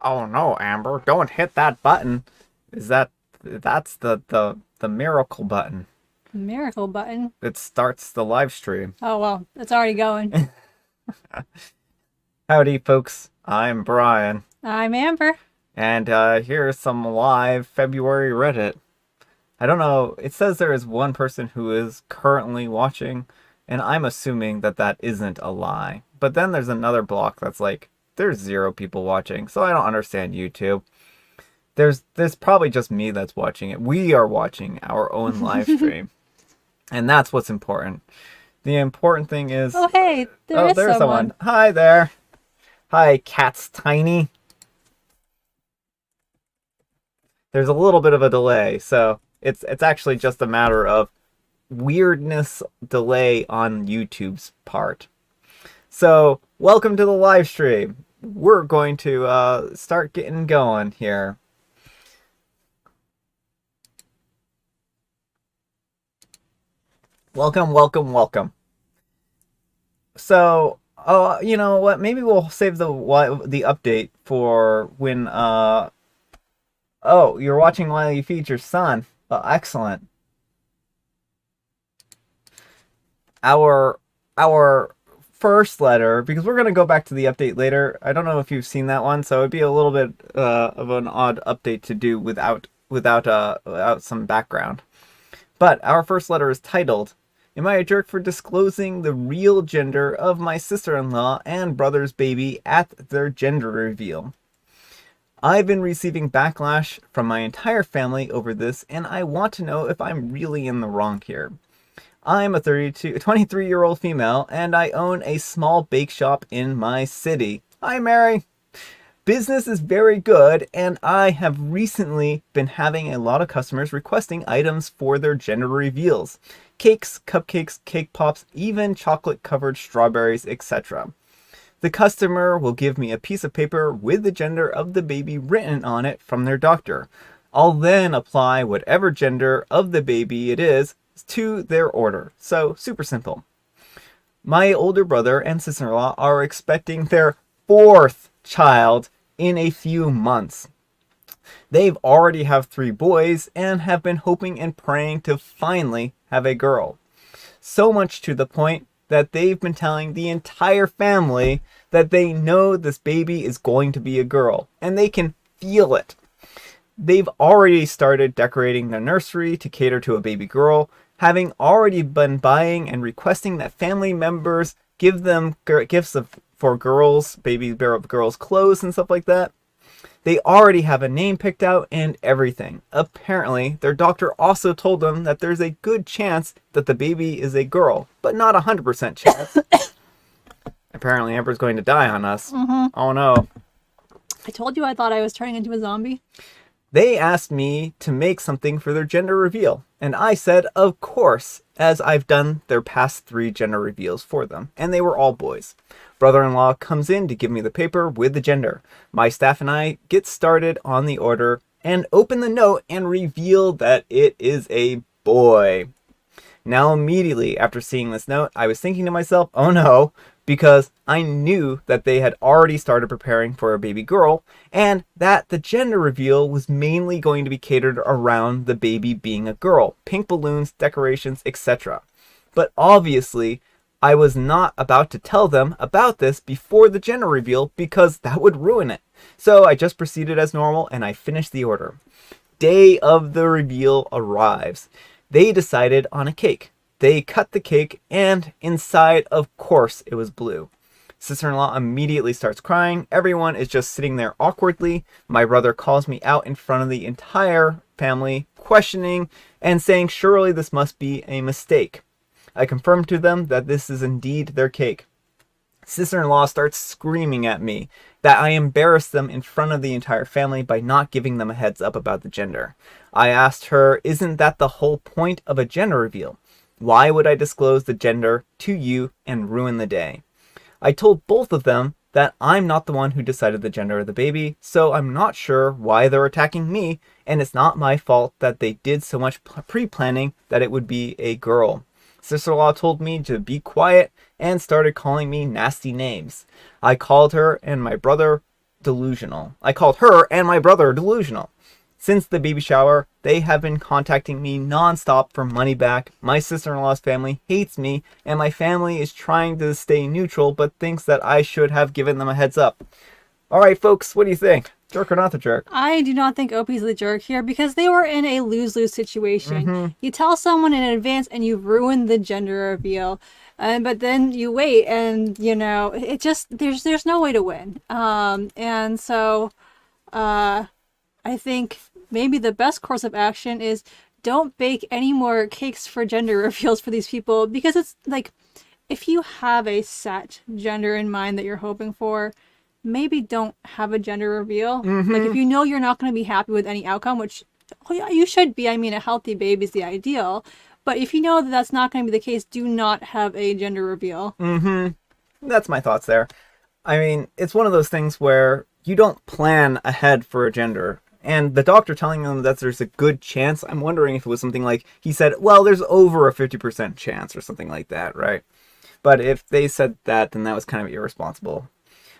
Oh no, Amber, don't hit that button. That's the miracle button. Miracle button. It starts the live stream. Oh, well, it's already going. Howdy folks, I'm Brian, I'm Amber. and here's some live February Reddit. I don't know, it says there is one person who is currently watching, and I'm assuming that that isn't a lie. But then there's another block that's like, there's 0 people watching, so I don't understand YouTube. There's probably just me that's watching it. We are watching our own live stream. And that's what's important. The important thing is... Oh, hey, there's someone. Hi there. Hi, Cat's Tiny. There's a little bit of a delay, so it's actually just a matter of weirdness delay on YouTube's part. So, welcome to the live stream. We're going to start getting going here. Welcome, welcome, welcome. So, you know what? Maybe we'll save the update for when. Oh, you're watching while you feed your son. Excellent. Our first letter, because we're gonna go back to the update later. I don't know if you've seen that one, so it'd be a little bit of an odd update to do without some background. But our first letter is titled, "Am I a jerk for disclosing the real gender of my sister-in-law and brother's baby at their gender reveal? I've been receiving backlash from my entire family over this, and I want to know if I'm really in the wrong here. I'm a 23-year-old female, and I own a small bake shop in my city. Hi, Mary. Business is very good, and I have recently been having a lot of customers requesting items for their gender reveals. Cakes, cupcakes, cake pops, even chocolate-covered strawberries, etc. The customer will give me a piece of paper with the gender of the baby written on it from their doctor. I'll then apply whatever gender of the baby it is to their order. So, super simple. My older brother and sister-in-law are expecting their 4th child in a few months. They've already have 3 boys and have been hoping and praying to finally have a girl. So much to the point that they've been telling the entire family that they know this baby is going to be a girl, and they can feel it. They've already started decorating the nursery to cater to a baby girl, having already been buying and requesting that family members give them gifts for girls, baby girls' clothes and stuff like that. They already have a name picked out and everything. Apparently, their doctor also told them that there's a good chance that the baby is a girl, but not a 100% chance. Apparently, Amber's going to die on us. Oh no. I told you I thought I was turning into a zombie. They asked me to make something for their gender reveal, and I said, of course, as I've done their past 3 gender reveals for them, and they were all boys. Brother-in-law comes in to give me the paper with the gender. My staff and I get started on the order and open the note and reveal that it is a boy. Now immediately after seeing this note, I was thinking to myself, oh no, because I knew that they had already started preparing for a baby girl, and that the gender reveal was mainly going to be catered around the baby being a girl. Pink balloons, decorations, etc. But obviously, I was not about to tell them about this before the gender reveal because that would ruin it. So I just proceeded as normal and I finished the order. Day of the reveal arrives. They decided on a cake. They cut the cake and inside, of course, it was blue. Sister-in-law immediately starts crying. Everyone is just sitting there awkwardly. My brother calls me out in front of the entire family, questioning and saying surely this must be a mistake. I confirm to them that this is indeed their cake. Sister-in-law starts screaming at me that I embarrassed them in front of the entire family by not giving them a heads up about the gender. I asked her, isn't that the whole point of a gender reveal? Why would I disclose the gender to you and ruin the day? I told both of them that I'm not the one who decided the gender of the baby, so I'm not sure why they're attacking me, and it's not my fault that they did so much pre-planning that it would be a girl. Sister-in-law told me to be quiet and started calling me nasty names. I called her and my brother delusional. I called her and my brother delusional. Since the baby shower, they have been contacting me nonstop for money back. My sister-in-law's family hates me, and my family is trying to stay neutral but thinks that I should have given them a heads up. All right, folks, what do you think? Jerk or not the jerk? I do not think Opie's the jerk here because they were in a lose-lose situation. You tell someone in advance and you ruin the gender reveal. But then you wait and, it just, there's no way to win. And so I think maybe the best course of action is don't bake any more cakes for gender reveals for these people, because it's like, if you have a set gender in mind that you're hoping for, maybe don't have a gender reveal. Like, if you know you're not going to be happy with any outcome, which you should be. I mean, a healthy baby is the ideal. But if you know that that's not going to be the case, do not have a gender reveal. That's my thoughts there. I mean, it's one of those things where you don't plan ahead for a gender. And the doctor telling them that there's a good chance, I'm wondering if it was something like, he said, well, there's over a 50% chance or something like that, right? But if they said that, then that was kind of irresponsible.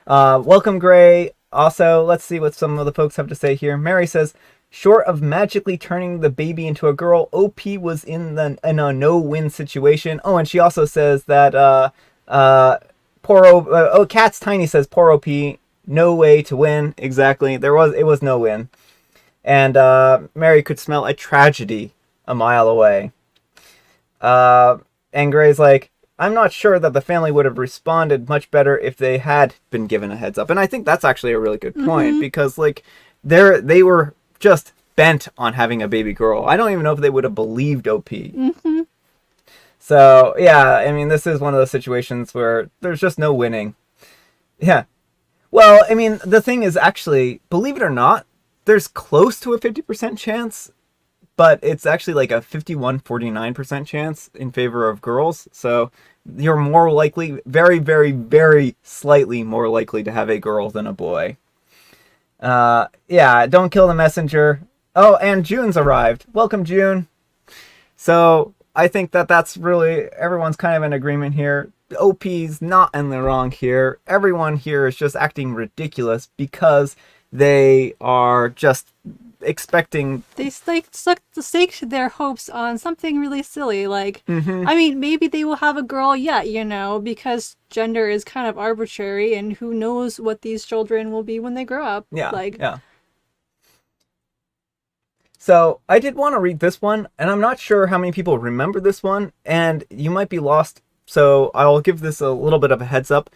Welcome, Gray. Also, let's see what some of the folks have to say here. Mary says, short of magically turning the baby into a girl, OP was in a no-win situation. Oh, and she also says that Cat's Tiny says poor OP, no way to win. Exactly, it was no win, and Mary could smell a tragedy a mile away. And Gray's like, I'm not sure that the family would have responded much better if they had been given a heads up. And I think that's actually a really good point, because like they were just bent on having a baby girl. I don't even know if they would have believed OP. So yeah, I mean, this is one of those situations where there's just no winning. Yeah. Well, I mean, the thing is, actually, believe it or not, there's close to a 50% chance, but it's actually like a 51-49% chance in favor of girls. So you're more likely, very, very, very slightly more likely to have a girl than a boy. Yeah, don't kill the messenger. Oh, and June's arrived. Welcome, June. So I think that's really, everyone's kind of in agreement here. OP's not in the wrong here. Everyone here is just acting ridiculous because they are just expecting. They staked their hopes on something really silly. Like, I mean, maybe they will have a girl yet, because gender is kind of arbitrary, and who knows what these children will be when they grow up. Yeah. So I did want to read this one, and I'm not sure how many people remember this one, and you might be lost. So I'll give this a little bit of a heads up.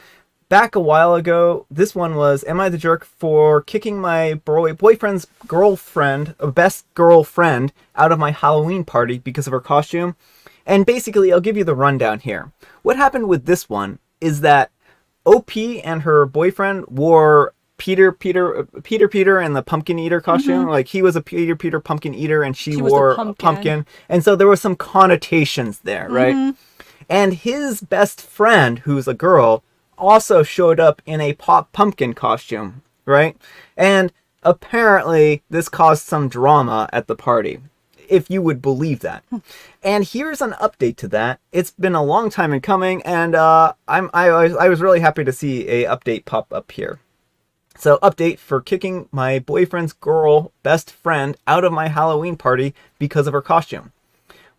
Back a while ago, this one was, am I the jerk for kicking my boyfriend's girlfriend, best girlfriend, out of my Halloween party because of her costume? And basically, I'll give you the rundown here. What happened with this one is that OP and her boyfriend wore Peter and the pumpkin eater costume. Like, he was a Peter pumpkin eater, and she wore a pumpkin. And so there were some connotations there, right? And his best friend, who's a girl, also showed up in a pumpkin costume, right? And apparently this caused some drama at the party, if you would believe that. And here's an update to that. It's been a long time in coming, and I was really happy to see a update pop up here. So, update for kicking my boyfriend's girl best friend out of my Halloween party because of her costume.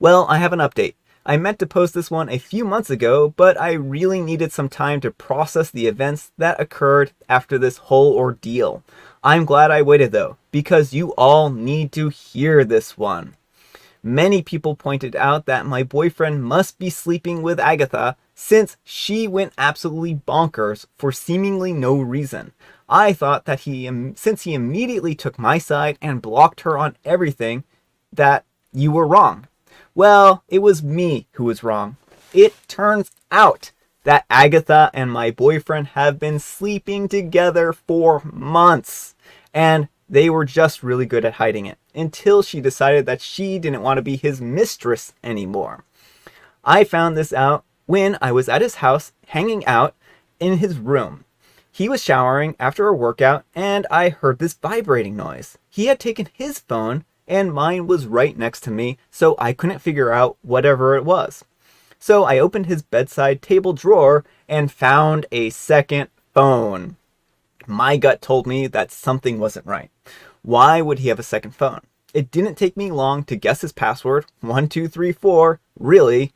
Well, I have an update. I meant to post this one a few months ago, but I really needed some time to process the events that occurred after this whole ordeal. I'm glad I waited though, because you all need to hear this one. Many people pointed out that my boyfriend must be sleeping with Agatha since she went absolutely bonkers for seemingly no reason. I thought that since he immediately took my side and blocked her on everything, that you were wrong. Well, it was me who was wrong. It turns out that Agatha and my boyfriend have been sleeping together for months, and they were just really good at hiding it until she decided that she didn't want to be his mistress anymore. I found this out when I was at his house hanging out in his room. He was showering after a workout, and I heard this vibrating noise. He had taken his phone, and mine was right next to me, so I couldn't figure out whatever it was. So I opened his bedside table drawer and found a second phone. My gut told me that something wasn't right. Why would he have a second phone? It didn't take me long to guess his password, 1234, really,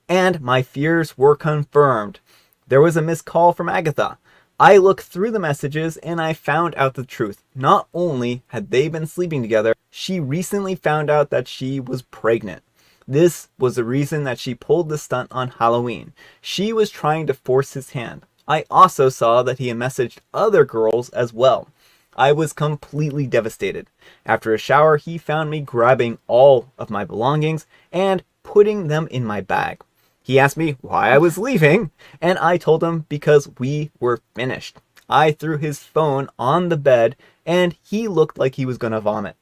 and my fears were confirmed. There was a missed call from Agatha. I looked through the messages and I found out the truth. Not only had they been sleeping together, she recently found out that she was pregnant. This was the reason that she pulled the stunt on Halloween. She was trying to force his hand. I also saw that he had messaged other girls as well. I was completely devastated. After a shower, he found me grabbing all of my belongings and putting them in my bag. He asked me why I was leaving, and I told him because we were finished. I threw his phone on the bed, and he looked like he was going to vomit.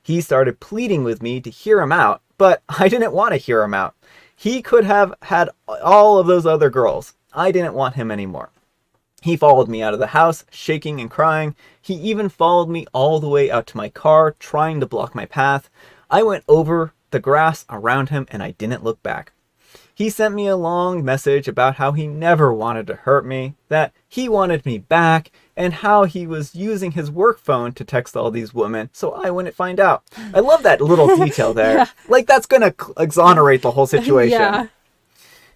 He started pleading with me to hear him out, but I didn't want to hear him out. He could have had all of those other girls. I didn't want him anymore. He followed me out of the house, shaking and crying. He even followed me all the way out to my car, trying to block my path. I went over the grass around him and I didn't look back. He sent me a long message about how he never wanted to hurt me, that he wanted me back, and how he was using his work phone to text all these women so I wouldn't find out. I love that little detail there. Yeah. Like, that's gonna exonerate the whole situation. Yeah.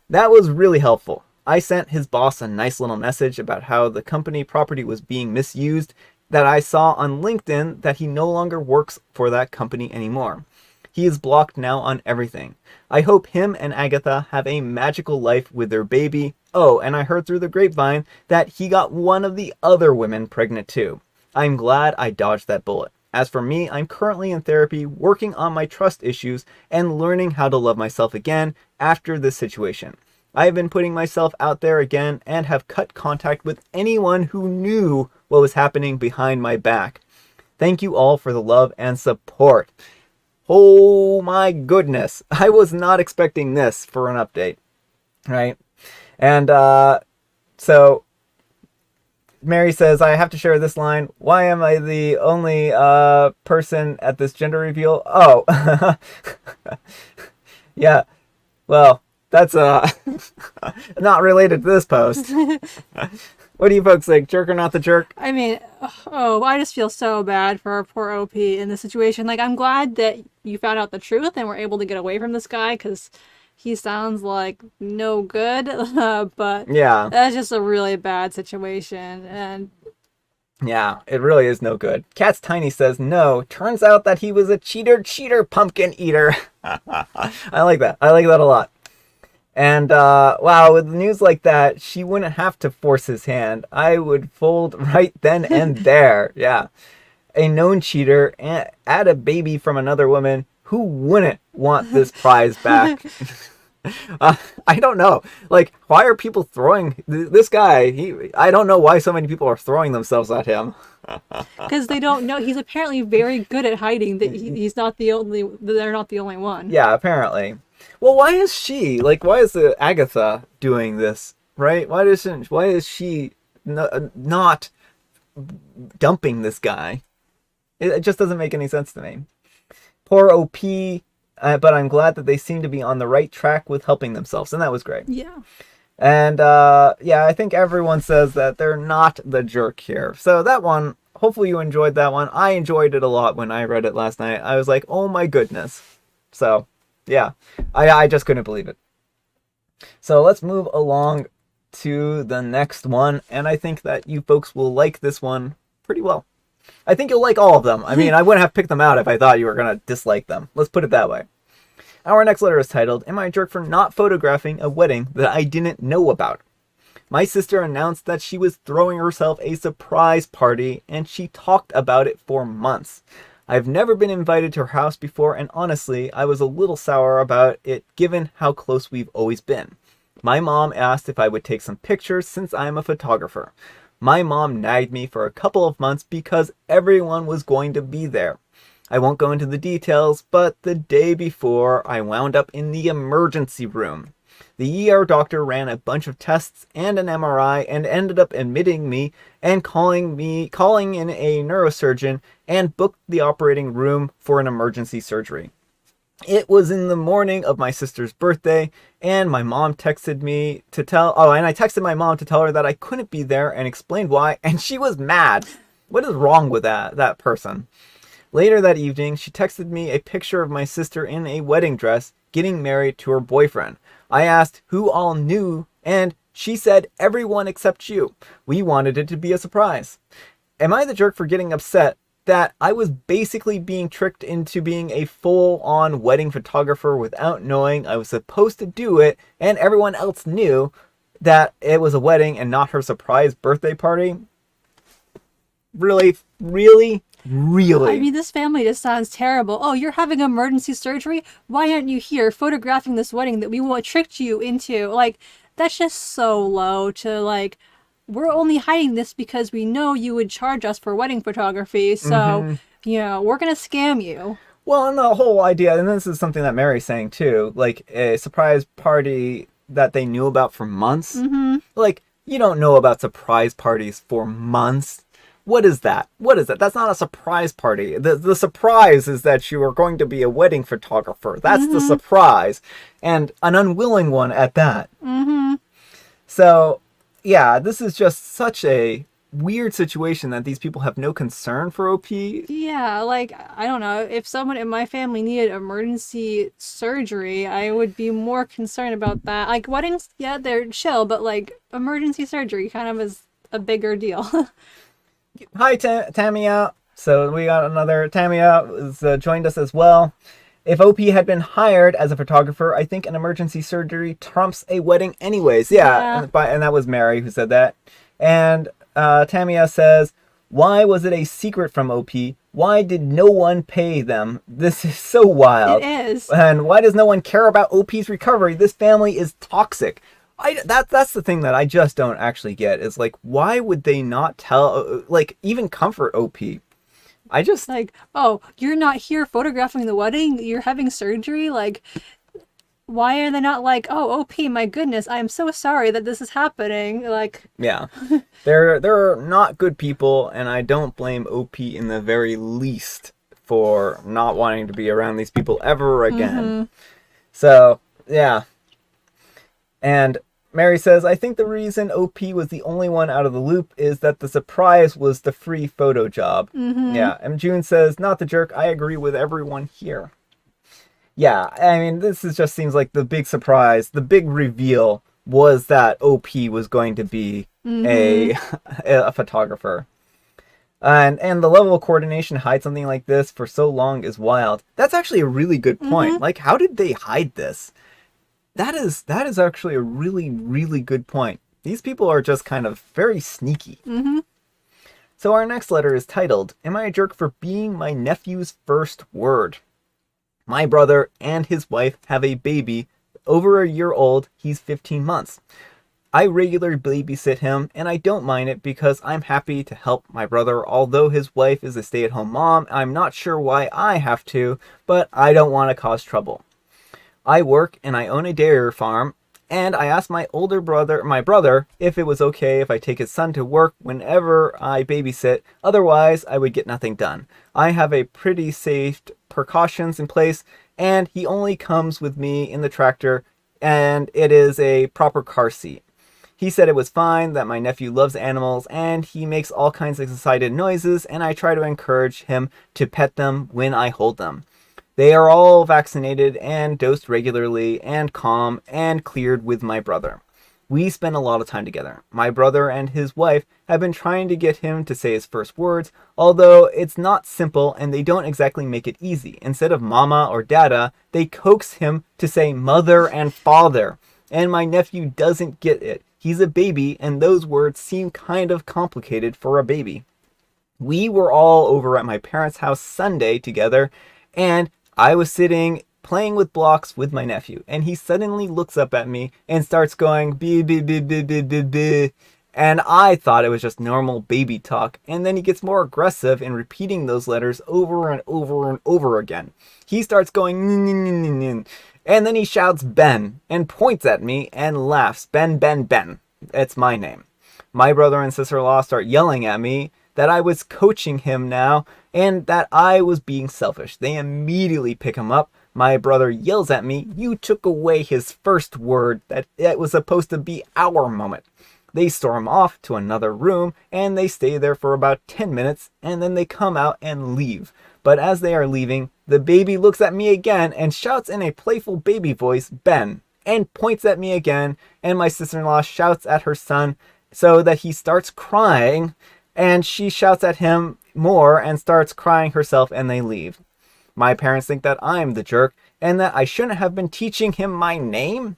That was really helpful. I sent his boss a nice little message about how the company property was being misused, that I saw on LinkedIn that he no longer works for that company anymore. He is blocked now on everything. I hope him and Agatha have a magical life with their baby. Oh, and I heard through the grapevine that he got one of the other women pregnant too. I'm glad I dodged that bullet. As for me, I'm currently in therapy, working on my trust issues and learning how to love myself again after this situation. I have been putting myself out there again and have cut contact with anyone who knew what was happening behind my back. Thank you all for the love and support. Oh my goodness. I was not expecting this for an update. Right? And so Mary says, I have to share this line. Why am I the only person at this gender reveal? Oh. Yeah. Well, that's not related to this post. What do you folks think? Jerk or not the jerk? I mean, I just feel so bad for our poor OP in this situation. Like, I'm glad that you found out the truth and were able to get away from this guy, because he sounds like no good. But yeah, that's just a really bad situation. And yeah, it really is no good. Cat's Tiny says, no, turns out that he was a cheater pumpkin eater. I like that. I like that a lot. And, wow, with news like that, she wouldn't have to force his hand. I would fold right then and there. Yeah. A known cheater and add a baby from another woman. Who wouldn't want this prize back? I don't know. Like, why are people throwing this guy? I don't know why so many people are throwing themselves at him. because they don't know. He's apparently very good at hiding that he's not the only, they're not the only one. Yeah, apparently. Well, why is why is Agatha doing this, right? Why is she not dumping this guy? It just doesn't make any sense to me. Poor OP, but I'm glad that they seem to be on the right track with helping themselves, and that was great. Yeah. And, yeah, I think everyone says that they're not the jerk here. So that one, hopefully you enjoyed that one. I enjoyed it a lot when I read it last night. I was like, oh my goodness. So, yeah, I just couldn't believe it. So let's move along to the next one. And I think that you folks will like this one pretty well. I think you'll like all of them. I mean, I wouldn't have picked them out if I thought you were going to dislike them. Let's put it that way. Our next letter is titled, Am I a Jerk for Not Photographing a Wedding That I Didn't Know About? My sister announced that she was throwing herself a surprise party, and she talked about it for months. I've never been invited to her house before, and honestly, I was a little sour about it given how close we've always been. My mom asked if I would take some pictures since I'm a photographer. My mom nagged me for a couple of months because everyone was going to be there. I won't go into the details, but the day before, I wound up in the emergency room. The ER doctor ran a bunch of tests and an MRI and ended up admitting me and calling in a neurosurgeon and booked the operating room for an emergency surgery. It was in the morning of my sister's birthday, and my mom texted me to tell. Oh, and I texted my mom to tell her that I couldn't be there and explained why, and she was mad. What is wrong with that person? Later that evening, she texted me a picture of my sister in a wedding dress getting married to her boyfriend. I asked who all knew, and she said everyone except you. We wanted it to be a surprise. Am I the jerk for getting upset that I was basically being tricked into being a full-on wedding photographer without knowing I was supposed to do it, and everyone else knew that it was a wedding and not her surprise birthday party? Really? Really? I Really? mean, this family just sounds terrible. Oh, you're having emergency surgery? Why aren't you here photographing this wedding that we tricked you into? Like, that's just so low to like, we're only hiding this because we know you would charge us for wedding photography. So, Mm-hmm. we're going to scam you. Well, and the whole idea, and this is something that Mary's saying too, like a surprise party that they knew about for months. Mm-hmm. Like, you don't know about surprise parties for months. What is that? What is that? That's not a surprise party. The surprise is that you are going to be a wedding photographer. That's the Mm-hmm. surprise. And an unwilling one at that. Mm-hmm. So, yeah, this is just such a weird situation that these people have no concern for OP. Yeah, like, I don't know. If someone in my family needed emergency surgery, I would be more concerned about that. Like, weddings, yeah, they're chill, but like, emergency surgery kind of is a bigger deal. Hi, Tamia. So we got another Tamia has joined us as well. If OP had been hired as a photographer, I think an emergency surgery trumps a wedding anyways. Yeah, Yeah. and that was Mary who said that. And Tamia says, why was it a secret from OP? Why did no one pay them? This is so wild. It is. And why does no one care about OP's recovery? This family is toxic. That's the thing that I just don't actually get is like, why would they not tell, like, even comfort OP? I just, Like, oh, you're not here photographing the wedding? You're having surgery? Like, why are they not like, oh, OP, my goodness, I'm so sorry that this is happening? Like, yeah, they're not good people, and I don't blame OP in the very least for not wanting to be around these people ever again. mm-hmm. So, yeah. And Mary says, I think the reason OP was the only one out of the loop is that the surprise was the free photo job. Mm-hmm. Yeah. And June says, not the jerk. I agree with everyone here. Yeah. I mean, just seems like the big surprise, the big reveal was that OP was going to be a, Mm-hmm. a photographer. And the level of coordination to hide something like this for so long is wild. That's actually a really good point. Mm-hmm. Like, how did they hide this? That is actually a really, really good point. These people are just kind of very sneaky. Mm-hmm. So our next letter is titled, Am I a Jerk for Being My Nephew's First Word? My brother and his wife have a baby over a year old. He's 15 months. I regularly babysit him, and I don't mind it because I'm happy to help my brother. Although his wife is a stay-at-home mom, I'm not sure why I have to, but I don't want to cause trouble. I work and I own a dairy farm, and I asked my brother, if it was okay if I take his son to work whenever I babysit. Otherwise, I would get nothing done. I have a pretty safe precautions in place, and he only comes with me in the tractor, and it is a proper car seat. He said it was fine, that my nephew loves animals, and he makes all kinds of excited noises, and I try to encourage him to pet them when I hold them. They are all vaccinated and dosed regularly and calm and cleared with my brother. We spend a lot of time together. My brother and his wife have been trying to get him to say his first words, although it's not simple and they don't exactly make it easy. Instead of mama or dada, they coax him to say mother and father. And my nephew doesn't get it. He's a baby, and those words seem kind of complicated for a baby. We were all over at my parents' house Sunday together, and I was sitting playing with blocks with my nephew, and he suddenly looks up at me and starts going bee bee bee bee bee bee bee. And I thought it was just normal baby talk, and then he gets more aggressive in repeating those letters over and over and over again. He starts going nin, nin, nin, nin, nin. And then he shouts Ben and points at me and laughs. Ben, Ben, Ben. It's my name. My brother and sister-in-law start yelling at me that I was coaching him now and that I was being selfish. They immediately pick him up, My brother yells at me, "You took away his first word, that it was supposed to be our moment." They storm off to another room, and they stay there for about 10 minutes, and then they come out and leave. But as they are leaving, the baby looks at me again and shouts in a playful baby voice, "Ben," and points at me again, and my sister-in-law shouts at her son so that he starts crying, and she shouts at him more and starts crying herself, and they leave. My parents think that I'm the jerk and that I shouldn't have been teaching him my name,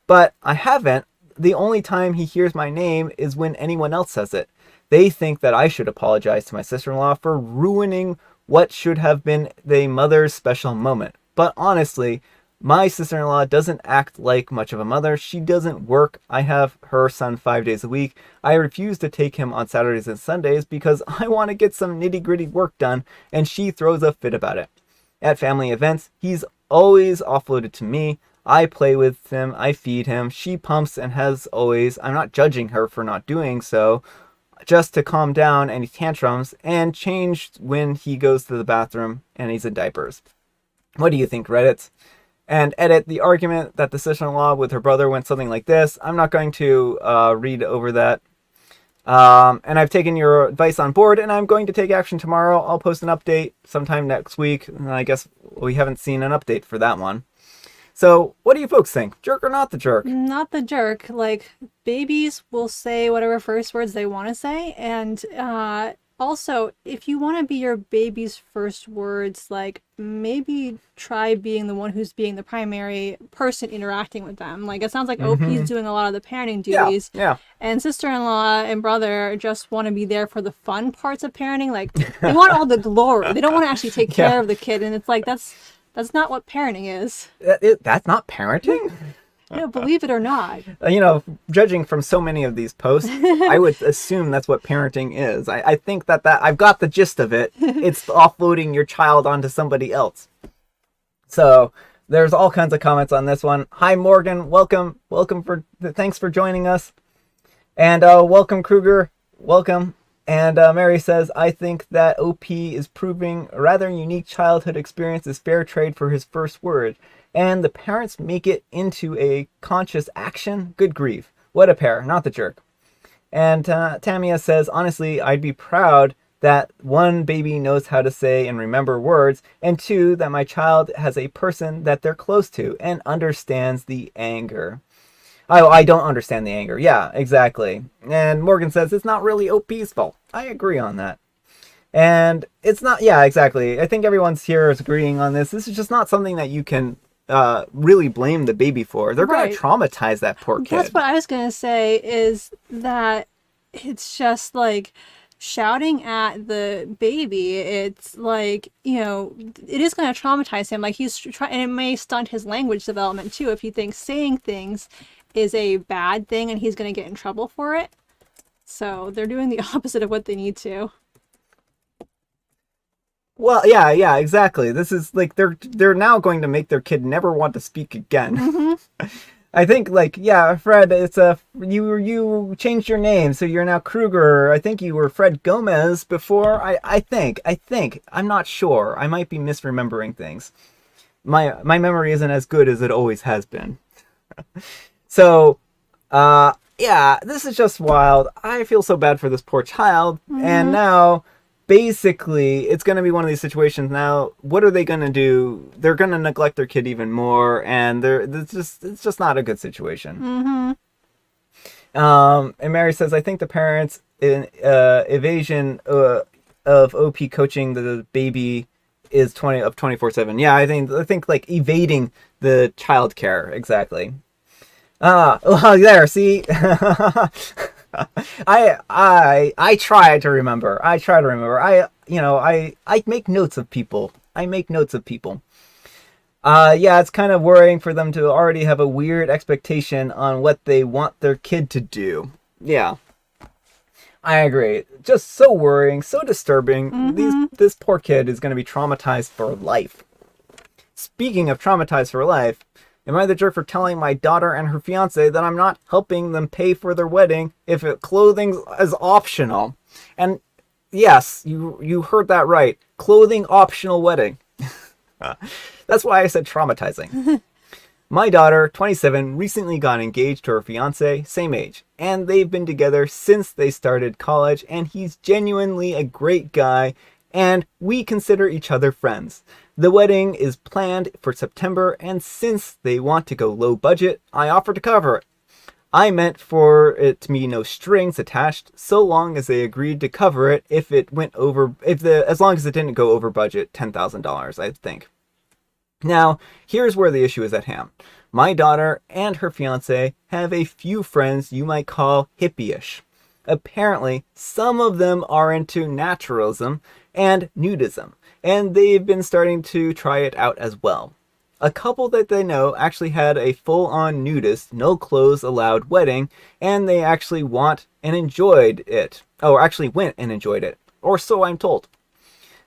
but I haven't. The only time he hears my name is when anyone else says it. They think that I should apologize to my sister-in-law for ruining what should have been the mother's special moment. But honestly, my sister-in-law doesn't act like much of a mother. She doesn't work. I have her son 5 days a week. I refuse to take him on Saturdays and Sundays because I want to get some nitty-gritty work done, and she throws a fit about it. At family events, he's always offloaded to me. I play with him, I feed him, she pumps, and has always, I'm not judging her for not doing so, just to calm down any tantrums, and change when he goes to the bathroom and he's in diapers. What do you think, Reddit? And edit the argument that the sister-in-law with her brother went something like this. I'm not going to read over that. And I've taken your advice on board, and I'm going to take action tomorrow. I'll post an update sometime next week. And I guess we haven't seen an update for that one. So, what do you folks think? Jerk or not the jerk? Not the jerk. Like, babies will say whatever first words they want to say. And also, if you want to be your baby's first words, like, maybe try being the one who's being the primary person interacting with them. Like, it sounds like OP's doing a lot of the parenting duties. Yeah. And sister-in-law and brother just want to be there for the fun parts of parenting. Like, they want all the glory. They don't want to actually take care of the kid. And it's like, that's not what parenting is. That's not parenting? Believe it or not. Judging from so many of these posts, I would assume that's what parenting is. I think that I've got the gist of it. It's offloading your child onto somebody else. So there's all kinds of comments on this one. Hi, Morgan. Welcome. Thanks for joining us. And welcome, Kruger. Welcome. And Mary says, I think that OP is proving a rather unique childhood experience is fair trade for his first word. And the parents make it into a conscious action. Good grief. What a pair. Not the jerk. And Tamia says, honestly, I'd be proud that one, baby knows how to say and remember words, and two, that my child has a person that they're close to and understands the anger. Oh, I don't understand the anger. Yeah, exactly. And Morgan says, it's not really OP's fault. I agree on that. And it's not, yeah, exactly. I think everyone's here is agreeing on this. This is just not something that you can really blame the baby for. They're going to traumatize that poor kid. That's what I was going to say, is that it's just like shouting at the baby. It's like, it is going to traumatize him. Like, he's trying, and it may stunt his language development too if he thinks saying things is a bad thing and he's going to get in trouble for it. So they're doing the opposite of what they need to. Well, yeah, exactly. This is like they're now going to make their kid never want to speak again. Mm-hmm. I think, Fred, it's you changed your name, so you're now Kruger. I think you were Fred Gomez before. I think I'm not sure. I might be misremembering things. My memory isn't as good as it always has been. So, this is just wild. I feel so bad for this poor child, and now, basically, it's going to be one of these situations now. What are they going to do? They're going to neglect their kid even more, and it's just not a good situation. Mm-hmm. And Mary says, I think the parents' evasion of OP coaching the baby is 24/7. Yeah, I think like evading the child care, exactly. Well, there, see. I try to remember. I make notes of people. It's kind of worrying for them to already have a weird expectation on what they want their kid to do. Yeah. I agree. Just so worrying, so disturbing. Mm-hmm. This poor kid is going to be traumatized for life. Speaking of traumatized for life, am I the jerk for telling my daughter and her fiance that I'm not helping them pay for their wedding if clothing is optional? And yes, you heard that right. Clothing optional wedding. That's why I said traumatizing. My daughter, 27, recently got engaged to her fiance, same age, and they've been together since they started college, and he's genuinely a great guy, and we consider each other friends. The wedding is planned for September, and since they want to go low budget, I offer to cover it. I meant for it to be no strings attached, so long as they agreed to cover it if it went over, as long as it didn't go over budget, $10,000, I think. Now, here's where the issue is at hand. My daughter and her fiance have a few friends you might call hippie-ish. Apparently, some of them are into naturalism and nudism, and they've been starting to try it out as well. A couple that they know actually had a full-on nudist, no clothes allowed wedding, and they actually want and enjoyed it. Or actually went and enjoyed it. Or so I'm told.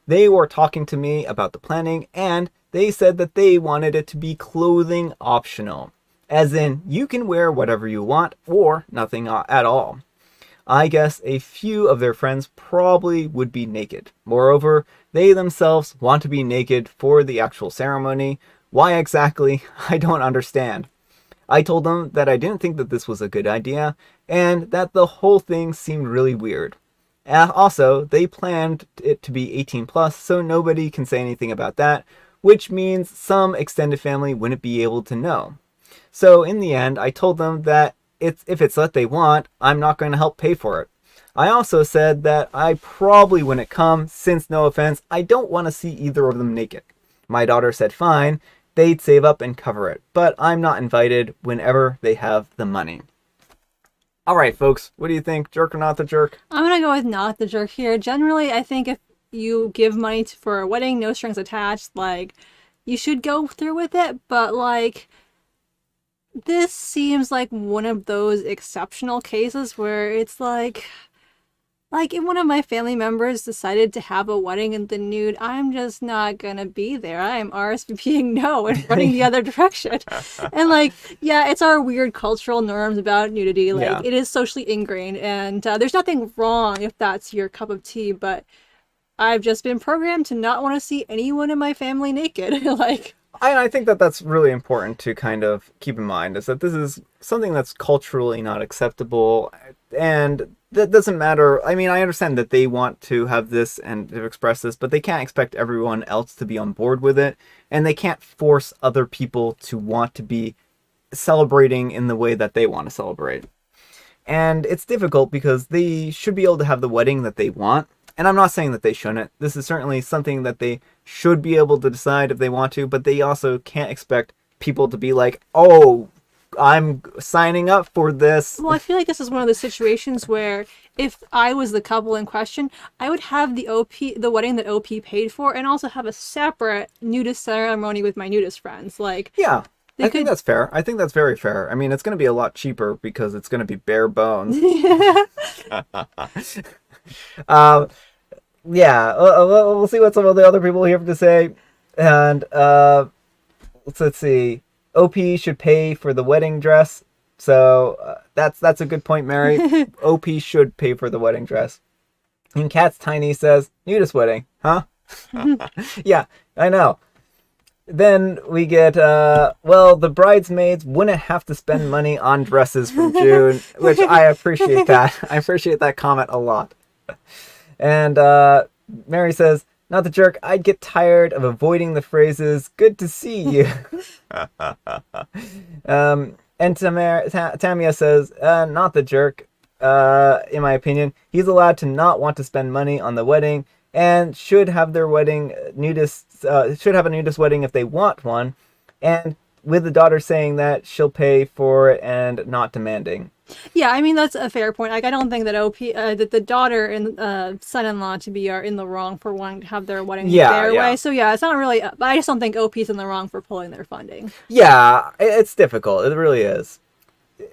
They were talking to me about the planning, and they said that they wanted it to be clothing optional. As in, you can wear whatever you want, or nothing at all. I guess a few of their friends probably would be naked. Moreover, they themselves want to be naked for the actual ceremony. Why exactly? I don't understand. I told them that I didn't think that this was a good idea, and that the whole thing seemed really weird. Also, they planned it to be 18 plus, so nobody can say anything about that, which means some extended family wouldn't be able to know. So in the end, I told them that if it's what they want, I'm not going to help pay for it. I also said that I probably wouldn't come, since, no offense, I don't want to see either of them naked. My daughter said fine, they'd save up and cover it, but I'm not invited whenever they have the money. Alright folks, what do you think? Jerk or not the jerk? I'm gonna go with not the jerk here. Generally, I think if you give money for a wedding, no strings attached, like, you should go through with it, but like, this seems like one of those exceptional cases where it's like if one of my family members decided to have a wedding in the nude, I'm just not gonna be there. I am RSVPing no and running the other direction. And like, yeah, it's our weird cultural norms about nudity. Like, Yeah. it is socially ingrained, and there's nothing wrong if that's your cup of tea, but I've just been programmed to not want to see anyone in my family naked. Like, I think that that's really important to kind of keep in mind, is that this is something that's culturally not acceptable, and that doesn't matter. I mean, I understand that they want to have this and to express this, but they can't expect everyone else to be on board with it, and they can't force other people to want to be celebrating in the way that they want to celebrate. And it's difficult because they should be able to have the wedding that they want. And I'm not saying that they shouldn't. This is certainly something that they should be able to decide if they want to, but they also can't expect people to be like, oh, I'm signing up for this. well, I feel like this is one of the situations where if I was the couple in question, I would have the wedding that OP paid for, and also have a separate nudist ceremony with my nudist friends. Like, Yeah, they I think could. that's fair. I think that's very fair. I mean, it's going to be a lot cheaper because it's going to be bare bones. Um, yeah, we'll see what some of the other people here have to say. And let's see. OP should pay for the wedding dress. So that's a good point, Mary. OP should pay for the wedding dress. And Cat's Tiny says, nudist wedding, huh? Yeah, I know. Then we get, well, the bridesmaids wouldn't have to spend money on dresses from June, which I appreciate that. I appreciate that comment a lot. And Mary says, not the jerk, I'd get tired of avoiding the phrases, good to see you. And Tamia says, not the jerk, in my opinion. He's allowed to not want to spend money on the wedding, and should have their wedding should have a nudist wedding if they want one, and with the daughter saying that she'll pay for it and not demanding. Yeah, I mean, that's a fair point. Like, I don't think that that the daughter and son-in-law to be are in the wrong for wanting to have their wedding their way. So yeah, it's not really. But I just don't think OP's in the wrong for pulling their funding. Yeah, it's difficult. It really is.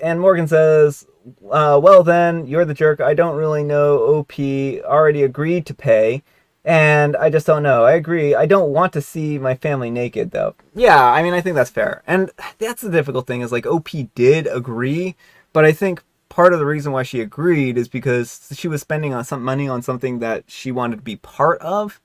And Morgan says, well then, you're the jerk. I don't really know. OP already agreed to pay, and I just don't know. I agree. I don't want to see my family naked, though. Yeah, I mean, I think that's fair. And that's the difficult thing, is like, OP did agree, but I think part of the reason why she agreed is because she was spending some money on something that she wanted to be part of.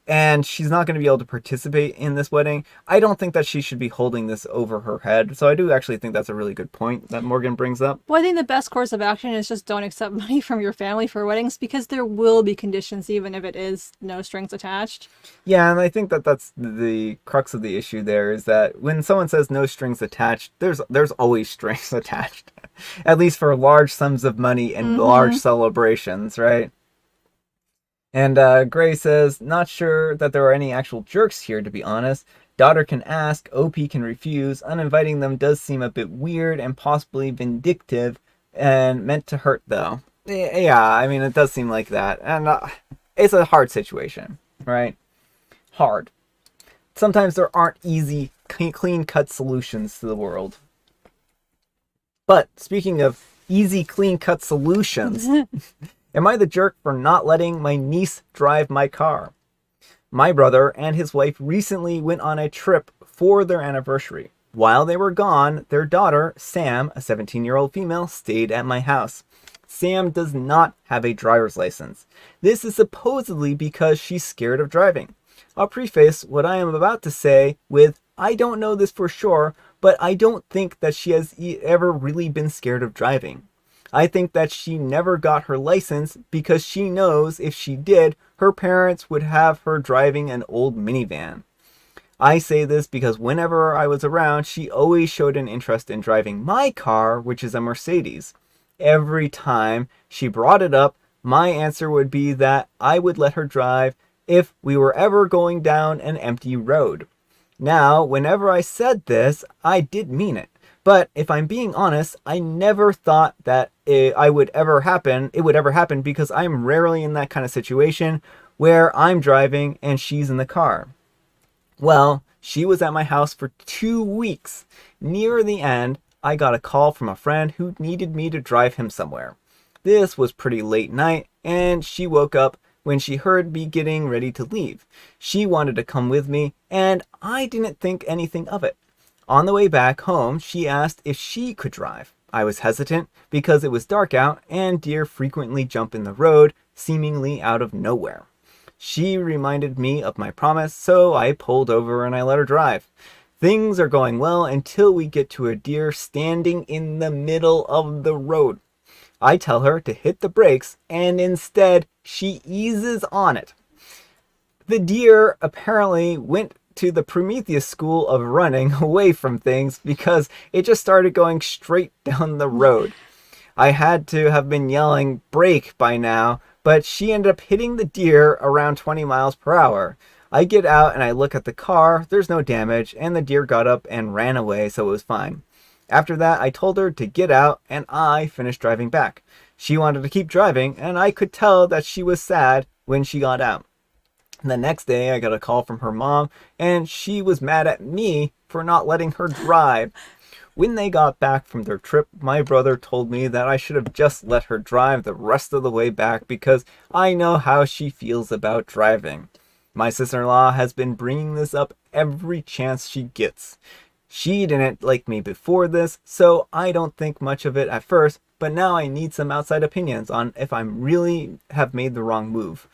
and she's not going to be able to participate in this wedding. I don't think that she should be holding this over her head. So I do actually think that's a really good point that Morgan brings up. Well, I think the best course of action is just don't accept money from your family for weddings because there will be conditions, even if it is no strings attached. Yeah, and I think that that's the crux of the issue there is that when someone says no strings attached, there's always strings attached, at least for large sums of money and large celebrations, right? And Gray says, not sure that there are any actual jerks here, to be honest. Daughter can ask, OP can refuse. Uninviting them does seem a bit weird and possibly vindictive and meant to hurt, though. Yeah, I mean, it does seem like that. And it's a hard situation, right? Hard. Sometimes there aren't easy, clean-cut solutions to the world. But speaking of easy, clean-cut solutions... Am I the jerk for not letting my niece drive my car? My brother and his wife recently went on a trip for their anniversary. While they were gone, their daughter, Sam, a 17-year-old female, stayed at my house. Sam does not have a driver's license. This is supposedly because she's scared of driving. I'll preface what I am about to say with, I don't know this for sure, but I don't think that she has ever really been scared of driving. I think that she never got her license because she knows if she did, her parents would have her driving an old minivan. I say this because whenever I was around, she always showed an interest in driving my car, which is a Mercedes. Every time she brought it up, my answer would be that I would let her drive if we were ever going down an empty road. Now, whenever I said this, I did mean it. But if I'm being honest, I never thought that it would ever happen because I'm rarely in that kind of situation where I'm driving and she's in the car. Well, she was at my house for 2 weeks. Near the end, I got a call from a friend who needed me to drive him somewhere. This was pretty late night, and she woke up when she heard me getting ready to leave. She wanted to come with me, and I didn't think anything of it. On the way back home, she asked if she could drive. I was hesitant because it was dark out and deer frequently jump in the road, seemingly out of nowhere. She reminded me of my promise, so I pulled over and I let her drive. Things are going well until we get to a deer standing in the middle of the road. I tell her to hit the brakes, and instead she eases on it. The deer apparently went to the Prometheus school of running away from things because it just started going straight down the road. I had to have been yelling brake by now, but she ended up hitting the deer around 20 miles per hour. I get out and I look at the car, there's no damage, and the deer got up and ran away, so it was fine. After that, I told her to get out and I finished driving back. She wanted to keep driving, and I could tell that she was sad when she got out. The next day, I got a call from her mom, and she was mad at me for not letting her drive. When they got back from their trip, my brother told me that I should have just let her drive the rest of the way back because I know how she feels about driving. My sister-in-law has been bringing this up every chance she gets. She didn't like me before this, so I don't think much of it at first, but now I need some outside opinions on if I'm really have made the wrong move.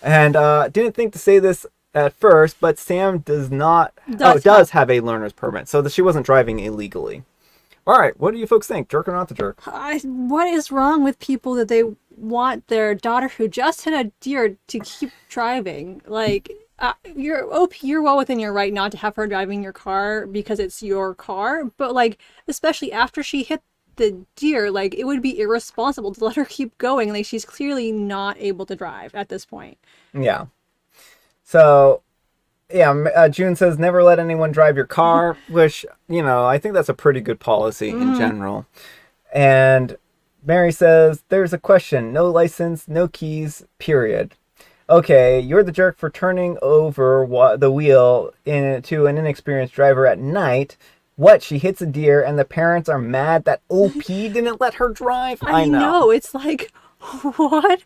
And didn't think to say this at first, but Sam does have a learner's permit, so that she wasn't driving illegally. All right, what do you folks think? Jerk or not the jerk? What is wrong with people that they want their daughter who just hit a deer to keep driving? Like, you're well within your right not to have her driving your car because it's your car, but like, especially after she hit the deer, like, it would be irresponsible to let her keep going. Like, she's clearly not able to drive at this point. Yeah. So, yeah, June says never let anyone drive your car, which, I think that's a pretty good policy in general. And Mary says, there's a question. No license, no keys, period. Okay, you're the jerk for turning over the wheel to an inexperienced driver at night. What? She hits a deer and the parents are mad that OP didn't let her drive? I know. It's like, what?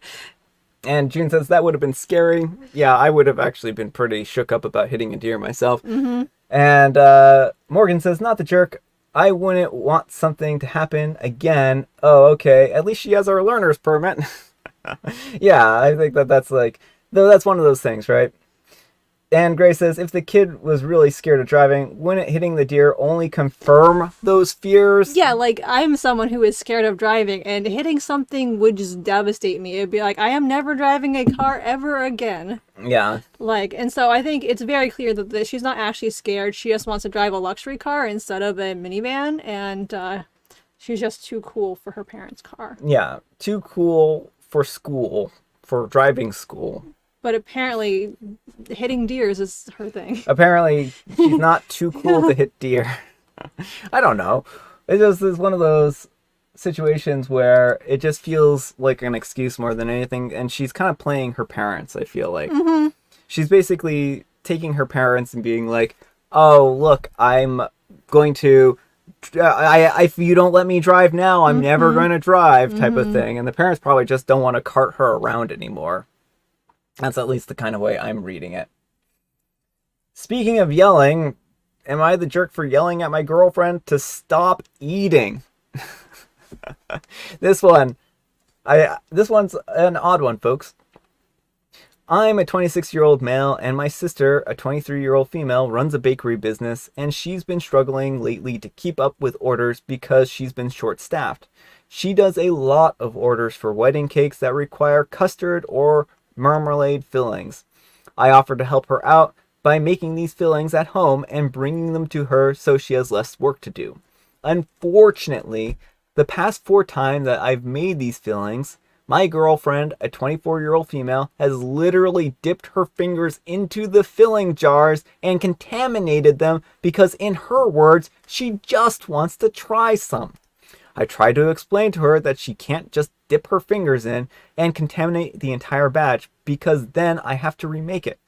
And June says that would have been scary. Yeah, I would have actually been pretty shook up about hitting a deer myself. Mm-hmm. And Morgan says, not the jerk. I wouldn't want something to happen again. Oh, okay. At least she has her learner's permit. Yeah, I think that's like, though that's one of those things, right? And Gray says, if the kid was really scared of driving, wouldn't hitting the deer only confirm those fears? Yeah, like I'm someone who is scared of driving, and hitting something would just devastate me. It'd be like, I am never driving a car ever again. Yeah. Like, and so I think it's very clear that she's not actually scared. She just wants to drive a luxury car instead of a minivan, and she's just too cool for her parents' car. Yeah. Too cool for school, for driving school. But apparently, hitting deers is her thing. Apparently, she's not too cool to hit deer. I don't know. It just is one of those situations where it just feels like an excuse more than anything, and she's kind of playing her parents, I feel like. Mm-hmm. She's basically taking her parents and being like, oh, look, I'm going to... if you don't let me drive now, I'm never going to drive, type of thing. And the parents probably just don't want to cart her around anymore. That's at least the kind of way I'm reading it. Speaking of yelling, am I the jerk for yelling at my girlfriend to stop eating? This one's an odd one, folks. I'm a 26-year-old male, and my sister, a 23-year-old female, runs a bakery business, and she's been struggling lately to keep up with orders because she's been short-staffed. She does a lot of orders for wedding cakes that require custard or marmalade fillings. I offered to help her out by making these fillings at home and bringing them to her so she has less work to do. Unfortunately, the past 4 times that I've made these fillings, my girlfriend, a 24-year-old female, has literally dipped her fingers into the filling jars and contaminated them because, in her words, she just wants to try some. I tried to explain to her that she can't just dip her fingers in and contaminate the entire batch because then I have to remake it.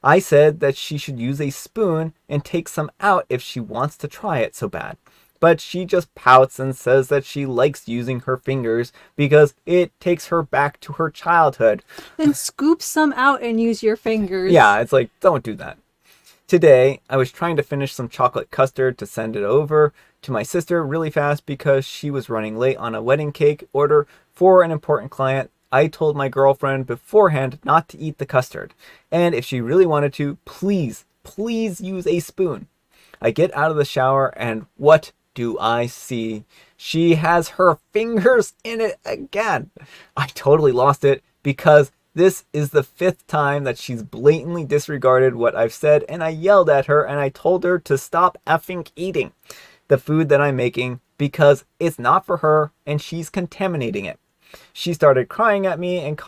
I said that she should use a spoon and take some out if she wants to try it so bad. But she just pouts and says that she likes using her fingers because it takes her back to her childhood. Then scoop some out and use your fingers. Yeah, it's like, don't do that. Today, I was trying to finish some chocolate custard to send it over to my sister really fast because she was running late on a wedding cake order for an important client. I told my girlfriend beforehand not to eat the custard, and if she really wanted to, please use a spoon. I get out of the shower, and what do I see? She has her fingers in it again. I totally lost it because this is the 5th time that she's blatantly disregarded what I've said, and I yelled at her and I told her to stop effing eating the food that I'm making because it's not for her and she's contaminating it. She started crying at me and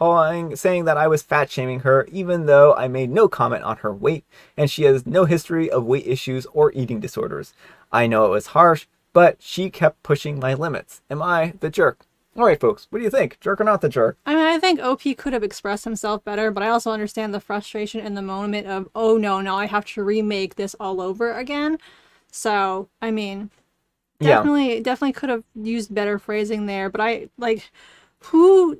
saying that I was fat shaming her, even though I made no comment on her weight and she has no history of weight issues or eating disorders. I know it was harsh, but she kept pushing my limits. Am I the jerk? All right, folks, what do you think? Jerk or not the jerk? I mean, I think OP could have expressed himself better, but I also understand the frustration in the moment of, oh no, now I have to remake this all over again. So, I mean, definitely could have used better phrasing there, but who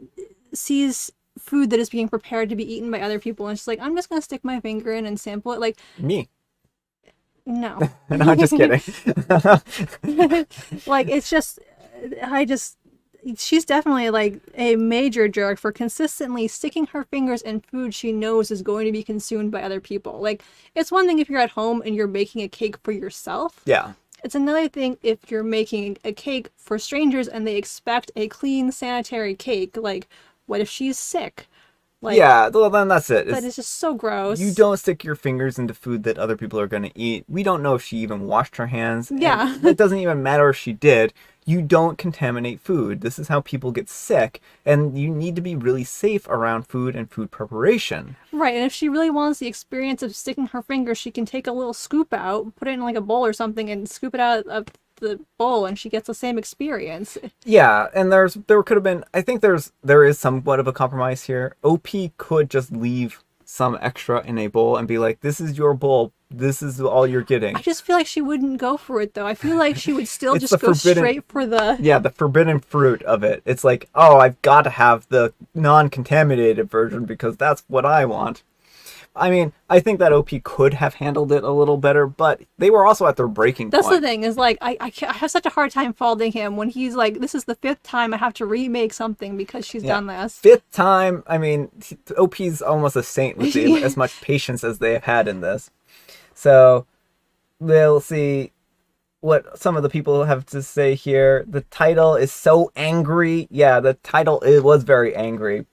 sees food that is being prepared to be eaten by other people and it's just like, I'm just gonna stick my finger in and sample it? Like, me. No. No, I'm just kidding. Like, it's just, she's definitely like a major jerk for consistently sticking her fingers in food she knows is going to be consumed by other people. Like, it's one thing if you're at home and you're making a cake for yourself. Yeah. It's another thing if you're making a cake for strangers and they expect a clean, sanitary cake. Like, what if she's sick? Like, yeah, well, then that's it. That is just so gross. You don't stick your fingers into food that other people are going to eat. We don't know if she even washed her hands. Yeah. It doesn't even matter if she did. You don't contaminate food. This is how people get sick. And you need to be really safe around food and food preparation. Right, and if she really wants the experience of sticking her finger, she can take a little scoop out, put it in like a bowl or something, and scoop it out of the bowl, and she gets the same experience. Yeah, and there could have been, I think there is somewhat of a compromise here. OP could just leave some extra in a bowl and be like, this is your bowl, this is all you're getting. I just feel like she wouldn't go for it though. I feel like she would still just go straight for the forbidden fruit of it. It's like, oh, I've got to have the non-contaminated version because that's what I want. I mean, I think that OP could have handled it a little better, but they were also at their breaking That's the point. thing, is like I have such a hard time faulting him when he's like, this is the fifth time I have to remake something because she's Yeah. done this. Fifth time, I mean, OP's almost a saint with as much patience as they have had in this. So, we'll see what some of the people have to say here. The title is so angry. Yeah, the title it was very angry.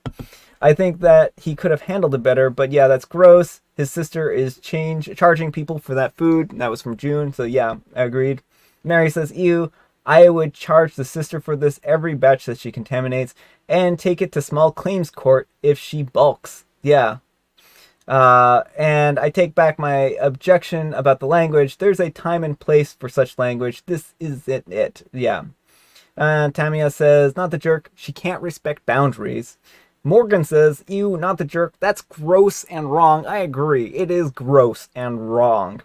I think that he could have handled it better, but yeah, that's gross. His sister is charging people for that food. That was from June, so yeah, I agreed. Mary says, ew, I would charge the sister for this every batch that she contaminates and take it to small claims court if she bulks. Yeah. And I take back my objection about the language. There's a time and place for such language. This isn't it. Yeah. Tamia says, not the jerk. She can't respect boundaries. Morgan says, ew, not the jerk. That's gross and wrong. I agree. It is gross and wrong.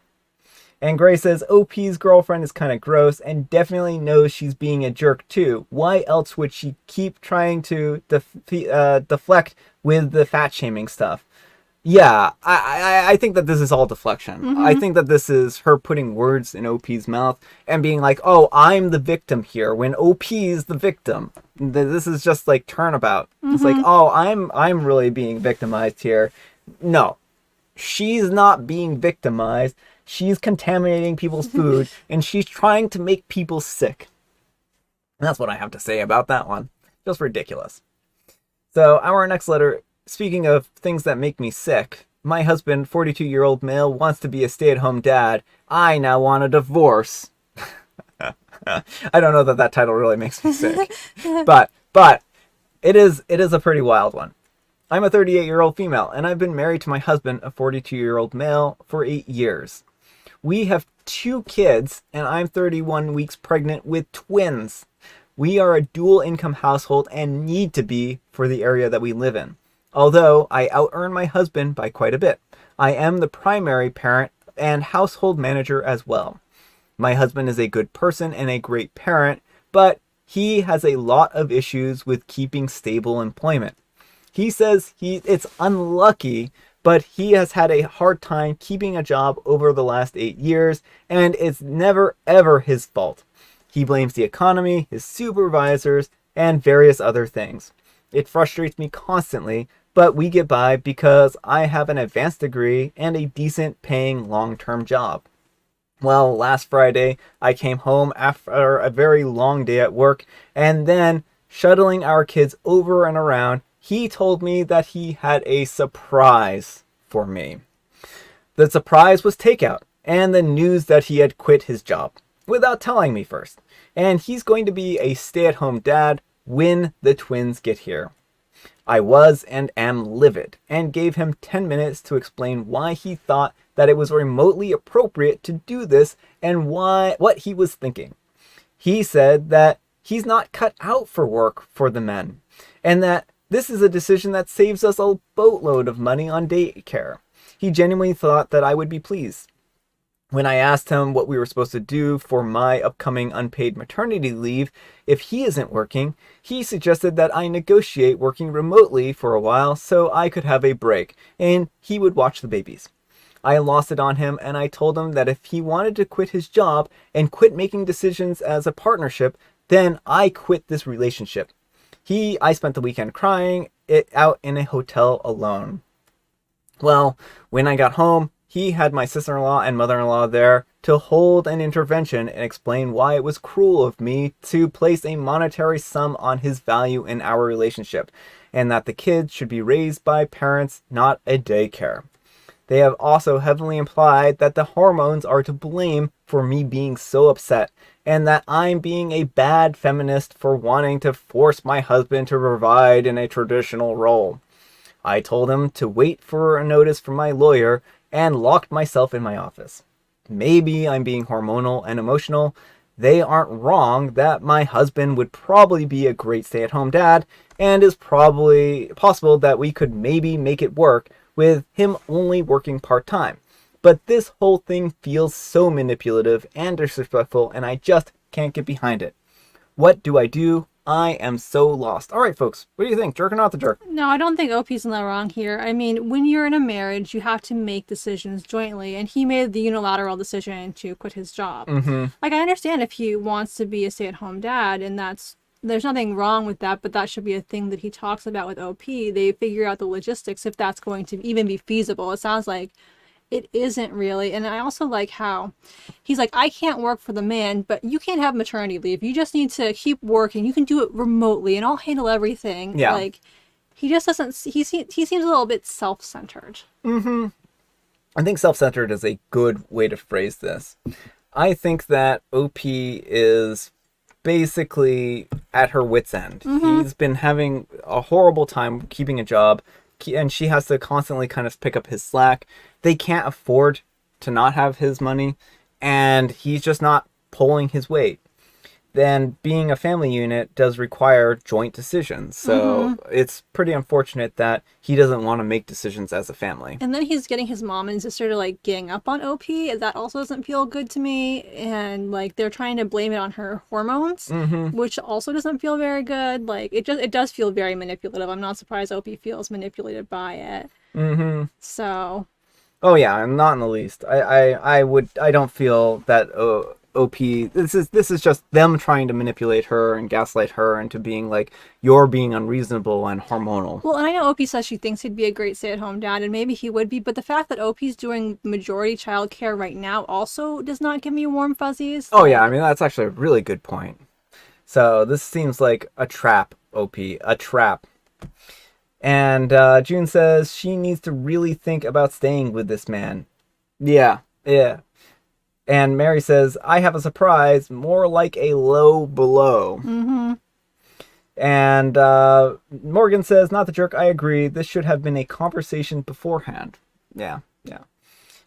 And Gray says, OP's girlfriend is kind of gross and definitely knows she's being a jerk too. Why else would she keep trying to deflect with the fat shaming stuff? Yeah, I think that this is all deflection. Mm-hmm. I think that this is her putting words in OP's mouth and being like, oh, I'm the victim here, when OP is the victim. This is just like turnabout. Mm-hmm. It's like, oh, I'm really being victimized here. No, she's not being victimized. She's contaminating people's food and she's trying to make people sick. And that's what I have to say about that one. Just ridiculous. So our next letter, speaking of things that make me sick, my husband, 42-year-old male, wants to be a stay-at-home dad. I now want a divorce. I don't know that title really makes me sick. but it is a pretty wild one. I'm a 38-year-old female, and I've been married to my husband, a 42-year-old male, for 8 years. We have 2 kids, and I'm 31 weeks pregnant with twins. We are a dual income household and need to be for the area that we live in. Although I out-earn my husband by quite a bit. I am the primary parent and household manager as well. My husband is a good person and a great parent, but he has a lot of issues with keeping stable employment. He says it's unlucky, but he has had a hard time keeping a job over the last 8 years, and it's never ever his fault. He blames the economy, his supervisors, and various other things. It frustrates me constantly, but we get by because I have an advanced degree and a decent paying long-term job. Well, last Friday, I came home after a very long day at work, and then shuttling our kids over and around, he told me that he had a surprise for me. The surprise was takeout and the news that he had quit his job without telling me first. And he's going to be a stay-at-home dad when the twins get here. I was and am livid and gave him 10 minutes to explain why he thought that it was remotely appropriate to do this and what he was thinking. He said that he's not cut out for work for the men and that this is a decision that saves us a boatload of money on daycare. He genuinely thought that I would be pleased. When I asked him what we were supposed to do for my upcoming unpaid maternity leave if he isn't working, he suggested that I negotiate working remotely for a while so I could have a break and he would watch the babies. I lost it on him and I told him that if he wanted to quit his job and quit making decisions as a partnership, then I quit this relationship. I spent the weekend crying it out in a hotel alone. Well, when I got home, he had my sister-in-law and mother-in-law there to hold an intervention and explain why it was cruel of me to place a monetary sum on his value in our relationship, and that the kids should be raised by parents, not a daycare. They have also heavily implied that the hormones are to blame for me being so upset, and that I'm being a bad feminist for wanting to force my husband to provide in a traditional role. I told him to wait for a notice from my lawyer and locked myself in my office. Maybe I'm being hormonal and emotional. They aren't wrong that my husband would probably be a great stay-at-home dad, and it's probably possible that we could maybe make it work with him only working part-time. But this whole thing feels so manipulative and disrespectful, and I just can't get behind it. What do I do? I am so lost. All right, folks, what do you think? Jerk or not the jerk? No, I don't think OP's in the wrong here. I mean, when you're in a marriage, you have to make decisions jointly, and he made the unilateral decision to quit his job. Mm-hmm. Like, I understand if he wants to be a stay-at-home dad, and there's nothing wrong with that, but that should be a thing that he talks about with OP. They figure out the logistics if that's going to even be feasible. It sounds like it isn't really. And I also like how he's like, I can't work for the man, but you can't have maternity leave. You just need to keep working. You can do it remotely and I'll handle everything. Yeah. Like, he just doesn't, he seems a little bit self-centered. Mm-hmm. I think self-centered is a good way to phrase this. I think that OP is basically at her wit's end. Mm-hmm. He's been having a horrible time keeping a job, and she has to constantly kind of pick up his slack. They can't afford to not have his money, and he's just not pulling his weight. Then being a family unit does require joint decisions. So it's pretty unfortunate that he doesn't want to make decisions as a family. And then he's getting his mom and sister to like gang up on OP. That also doesn't feel good to me. And like they're trying to blame it on her hormones, which also doesn't feel very good. Like it does feel very manipulative. I'm not surprised OP feels manipulated by it. Mm-hmm. So. Oh yeah, not in the least. I don't feel that OP. This is just them trying to manipulate her and gaslight her into being like, you're being unreasonable and hormonal. Well, and I know OP says she thinks he'd be a great stay-at-home dad, and maybe he would be, but the fact that OP's doing majority childcare right now also does not give me warm fuzzies. Oh yeah, I mean that's actually a really good point. So this seems like a trap, OP, a trap. And June says she needs to really think about staying with this man. Yeah. And Mary says, I have a surprise, more like a low blow. Mm-hmm. And Morgan says, not the jerk, I agree. This should have been a conversation beforehand. Yeah.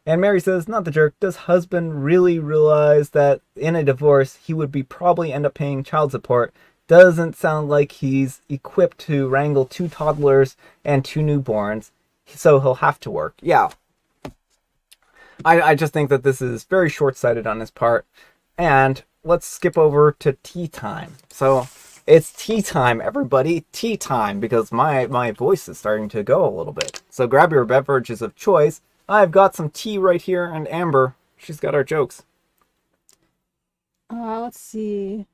And Mary says, not the jerk, does husband really realize that in a divorce, he would be probably end up paying child support? Doesn't sound like he's equipped to wrangle 2 toddlers and 2 newborns, so he'll have to work. Yeah. I just think that this is very short-sighted on his part. And let's skip over to tea time. So it's tea time, everybody. Tea time, because my voice is starting to go a little bit. So grab your beverages of choice. I've got some tea right here, and Amber, she's got our jokes. Let's see.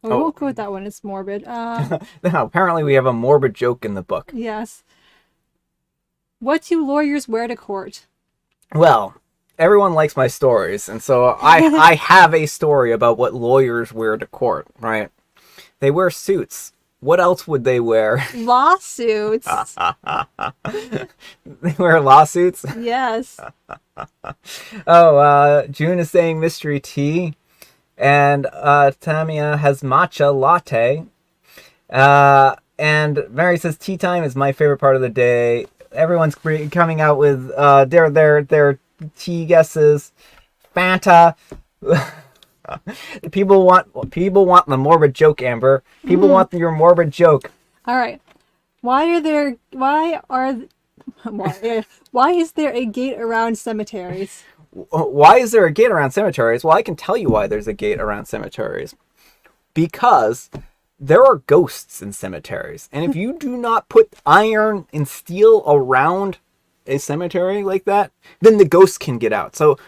We won't quote that one. It's morbid. Now, apparently we have a morbid joke in the book. Yes. What do lawyers wear to court? Well, everyone likes my stories, and so I have a story about what lawyers wear to court, right? They wear suits. What else would they wear? Lawsuits. They wear lawsuits? Yes. June is saying mystery tea. And Tamia has matcha latte. And Mary says tea time is my favorite part of the day. Everyone's coming out with their tea guesses. Fanta. People want the morbid joke, Amber. People want your morbid joke. All right. Why is there a gate around cemeteries? Why is there a gate around cemeteries? Well, I can tell you why there's a gate around cemeteries. Because there are ghosts in cemeteries. And if you do not put iron and steel around a cemetery like that, then the ghosts can get out. So,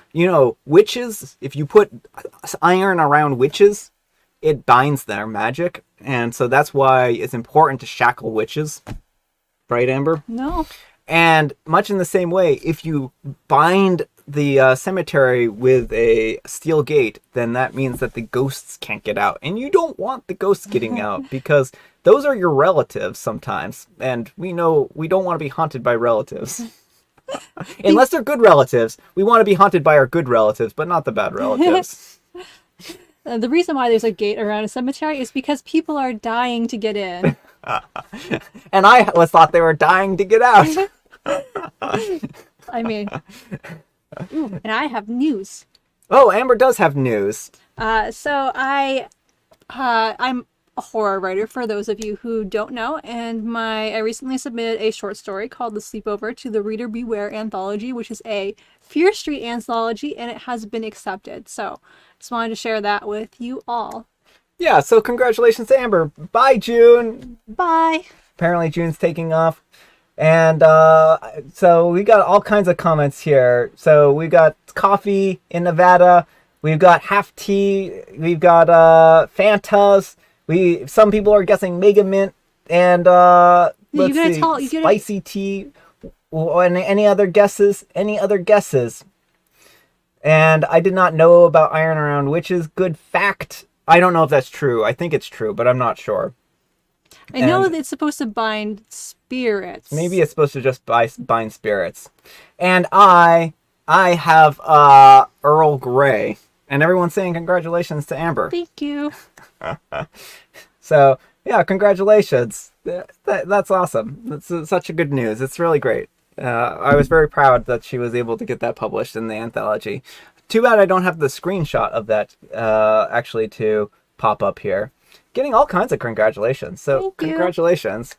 witches, if you put iron around witches, it binds their magic. And so that's why it's important to shackle witches. Right, Amber? No. And much in the same way, if you bind the cemetery with a steel gate, then that means that the ghosts can't get out. And you don't want the ghosts getting out because those are your relatives sometimes. And we know we don't want to be haunted by relatives. Unless they're good relatives. We want to be haunted by our good relatives, but not the bad relatives. The reason why there's a gate around a cemetery is because people are dying to get in. And I thought they were dying to get out. I mean... Ooh, and I have news. Oh, Amber does have news. So I'm a horror writer, for those of you who don't know, and I recently submitted a short story called The Sleepover to the Reader Beware anthology, which is a Fear Street anthology, and it has been accepted. So just wanted to share that with you all. Yeah, so congratulations to Amber. Bye, June. Bye. Apparently, June's taking off. And so we got all kinds of comments here. So we got coffee in Nevada. We've got half tea. We've got Fantas. Some people are guessing Mega Mint and let's see, spicy tea. And any other guesses? Any other guesses? And I did not know about Iron Around Witches. Good fact. I don't know if that's true. I think it's true, but I'm not sure. I know that it's supposed to bind spirits. Maybe it's supposed to just bind spirits. And I have Earl Grey. And everyone's saying congratulations to Amber. Thank you. So, yeah, congratulations. That's awesome. That's such a good news. It's really great. I was very proud that she was able to get that published in the anthology. Too bad I don't have the screenshot of that actually to pop up here. Getting all kinds of congratulations. So congratulations.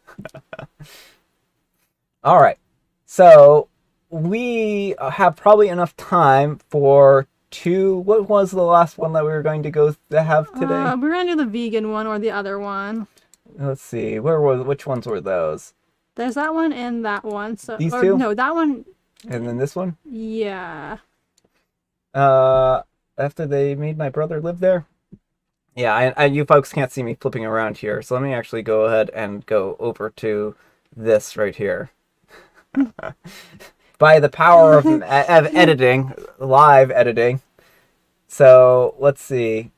All right. So we have probably enough time for what was the last one that we were going to have today? We're going to do the vegan one or the other one. Let's see. Which ones were those? There's that one and that one. So these two? No, that one. And then this one? Yeah. After they made my brother live there? Yeah, you folks can't see me flipping around here, so let me actually go ahead and go over to this right here. By the power of editing, live editing. So, let's see.